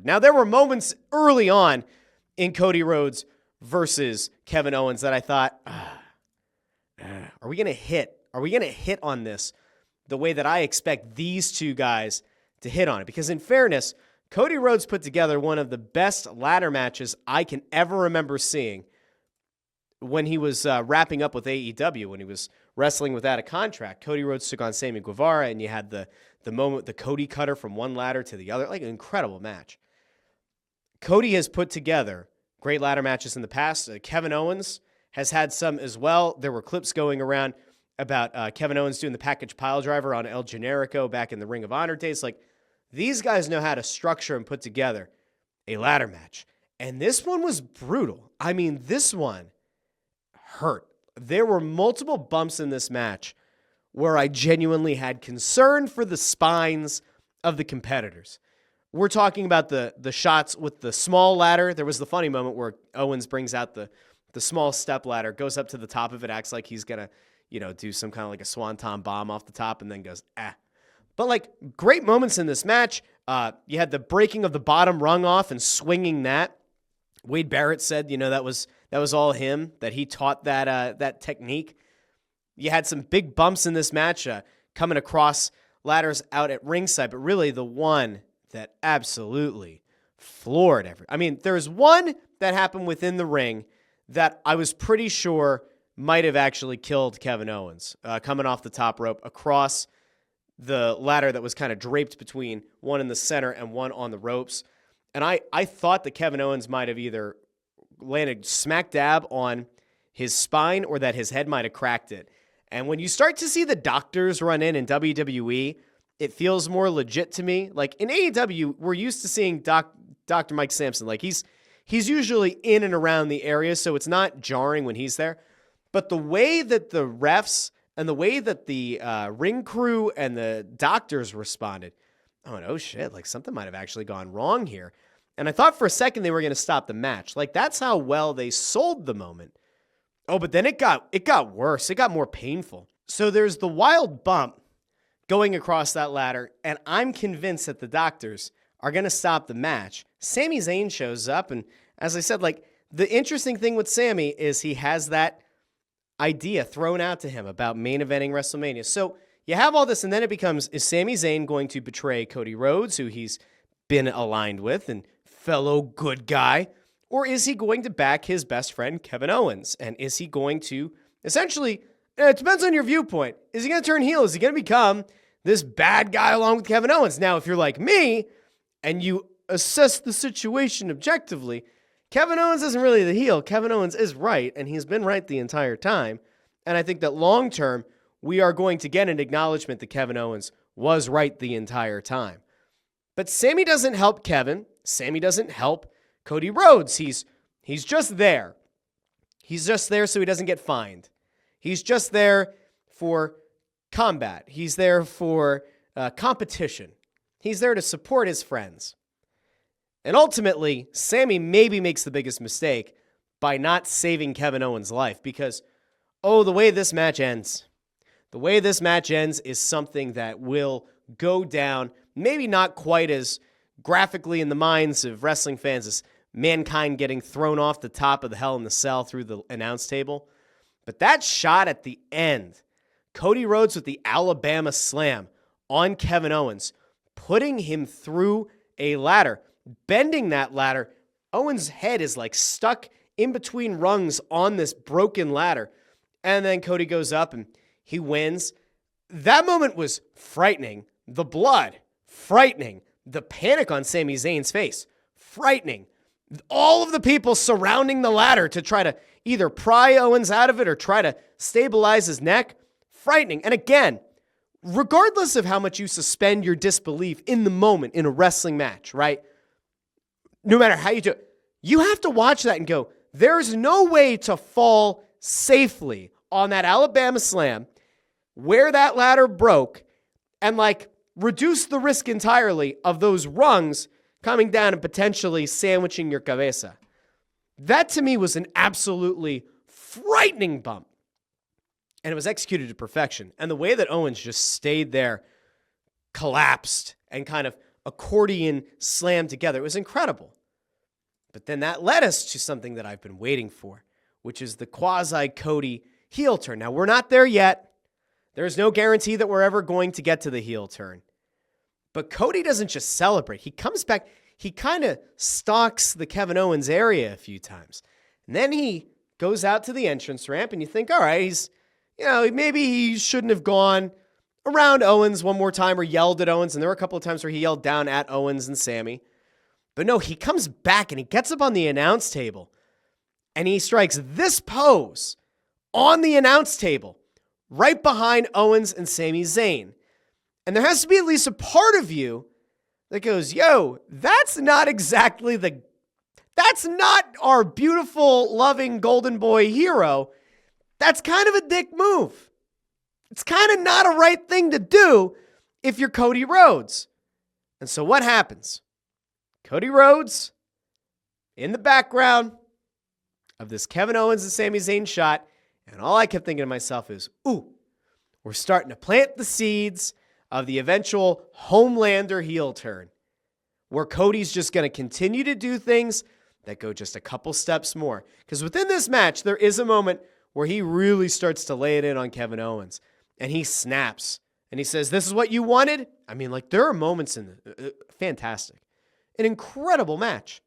Now, there were moments early on in Cody Rhodes versus Kevin Owens that I thought, are we going to hit? Are we going to hit on this the way that I expect these two guys to hit on it? Because in fairness, Cody Rhodes put together one of the best ladder matches I can ever remember seeing when he was wrapping up with AEW, when he was wrestling without a contract. Cody Rhodes took on Sammy Guevara, and you had the moment, the Cody cutter from one ladder to the other, like an incredible match. Cody has put together great ladder matches in the past. Kevin Owens has had some as well. There were clips going around about Kevin Owens doing the package pile driver on El Generico back in the Ring of Honor days. Like, these guys know how to structure and put together a ladder match. And this one was brutal. I mean, this one hurt. There were multiple bumps in this match where I genuinely had concern for the spines of the competitors. We're talking about the shots with the small ladder. There was the funny moment where Owens brings out the small step ladder, goes up to the top of it, acts like he's going to, do some kind of like a swanton bomb off the top, and then goes, ah. But like, great moments in this match. You had the breaking of the bottom rung off and swinging that. Wade Barrett said, that was all him, that he taught that technique. You had some big bumps in this match coming across ladders out at ringside, but really the one that absolutely floored everyone. I mean, there's one that happened within the ring that I was pretty sure might have actually killed Kevin Owens, coming off the top rope across the ladder that was kind of draped between one in the center and one on the ropes. And I thought that Kevin Owens might have either landed smack dab on his spine or that his head might have cracked it. And when you start to see the doctors run in WWE, it feels more legit to me. Like in AEW, we're used to seeing Dr. Mike Sampson. Like he's usually in and around the area, so it's not jarring when he's there. But the way that the refs and the way that the ring crew and the doctors responded, oh shit, like something might have actually gone wrong here. And I thought for a second they were going to stop the match. Like that's how well they sold the moment. Oh, but then it got worse. It got more painful. So there's the wild bump going across that ladder, and I'm convinced that the doctors are going to stop the match. Sami Zayn shows up, and as I said, like the interesting thing with Sami is he has that idea thrown out to him about main eventing WrestleMania. So you have all this, and then it becomes, is Sami Zayn going to betray Cody Rhodes, who he's been aligned with and fellow good guy, or is he going to back his best friend Kevin Owens? And is he going to essentially, it depends on your viewpoint, is he going to turn heel? Is he going to become this bad guy along with Kevin Owens? Now, if you're like me and you assess the situation objectively, Kevin Owens isn't really the heel. Kevin Owens is right, and he's been right the entire time. And I think that long term, we are going to get an acknowledgement that Kevin Owens was right the entire time. But Sami doesn't help Kevin. Sami doesn't help Cody Rhodes. He's just there. He's just there so he doesn't get fined. He's just there for combat. He's there for competition. He's there to support his friends. And ultimately, Sami maybe makes the biggest mistake by not saving Kevin Owens' life because, the way this match ends. The way this match ends is something that will go down, maybe not quite as graphically in the minds of wrestling fans as Mankind getting thrown off the top of the Hell in the Cell through the announce table. But that shot at the end, Cody Rhodes with the Alabama Slam on Kevin Owens, putting him through a ladder, bending that ladder. Owens' head is like stuck in between rungs on this broken ladder. And then Cody goes up and he wins. That moment was frightening. The blood, frightening. The panic on Sami Zayn's face, frightening. All of the people surrounding the ladder to try to either pry Owens out of it or try to stabilize his neck, frightening. And again, regardless of how much you suspend your disbelief in the moment in a wrestling match, right? No matter how you do it, you have to watch that and go, there's no way to fall safely on that Alabama Slam where that ladder broke and like reduce the risk entirely of those rungs coming down and potentially sandwiching your cabeza. That to me was an absolutely frightening bump. And it was executed to perfection. And the way that Owens just stayed there, collapsed, and kind of accordion slammed together. It was incredible. But then that led us to something that I've been waiting for, which is the quasi-Cody heel turn. Now, we're not there yet. There's no guarantee that we're ever going to get to the heel turn. But Cody doesn't just celebrate. He comes back. He kind of stalks the Kevin Owens area a few times. And then he goes out to the entrance ramp, and you think, all right, maybe he shouldn't have gone around Owens one more time or yelled at Owens. And there were a couple of times where he yelled down at Owens and Sammy. But no, he comes back and he gets up on the announce table and he strikes this pose on the announce table right behind Owens and Sami Zayn. And there has to be at least a part of you that goes, yo, that's not our beautiful, loving golden boy hero. That's kind of a dick move. It's kind of not a right thing to do if you're Cody Rhodes. And so what happens? Cody Rhodes in the background of this Kevin Owens and Sami Zayn shot, and all I kept thinking to myself is, ooh, we're starting to plant the seeds of the eventual Homelander heel turn, where Cody's just going to continue to do things that go just a couple steps more. Because within this match, there is a moment where he really starts to lay it in on Kevin Owens, and he snaps, and he says, this is what you wanted? I mean, like, there are moments in the fantastic. An incredible match.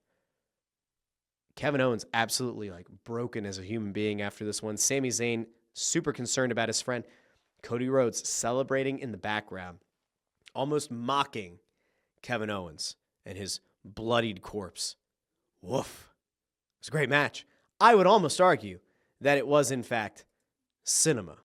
Kevin Owens absolutely broken as a human being after this one. Sami Zayn super concerned about his friend. Cody Rhodes celebrating in the background, almost mocking Kevin Owens and his bloodied corpse. Woof. It was a great match. I would almost argue that it was, in fact, cinema.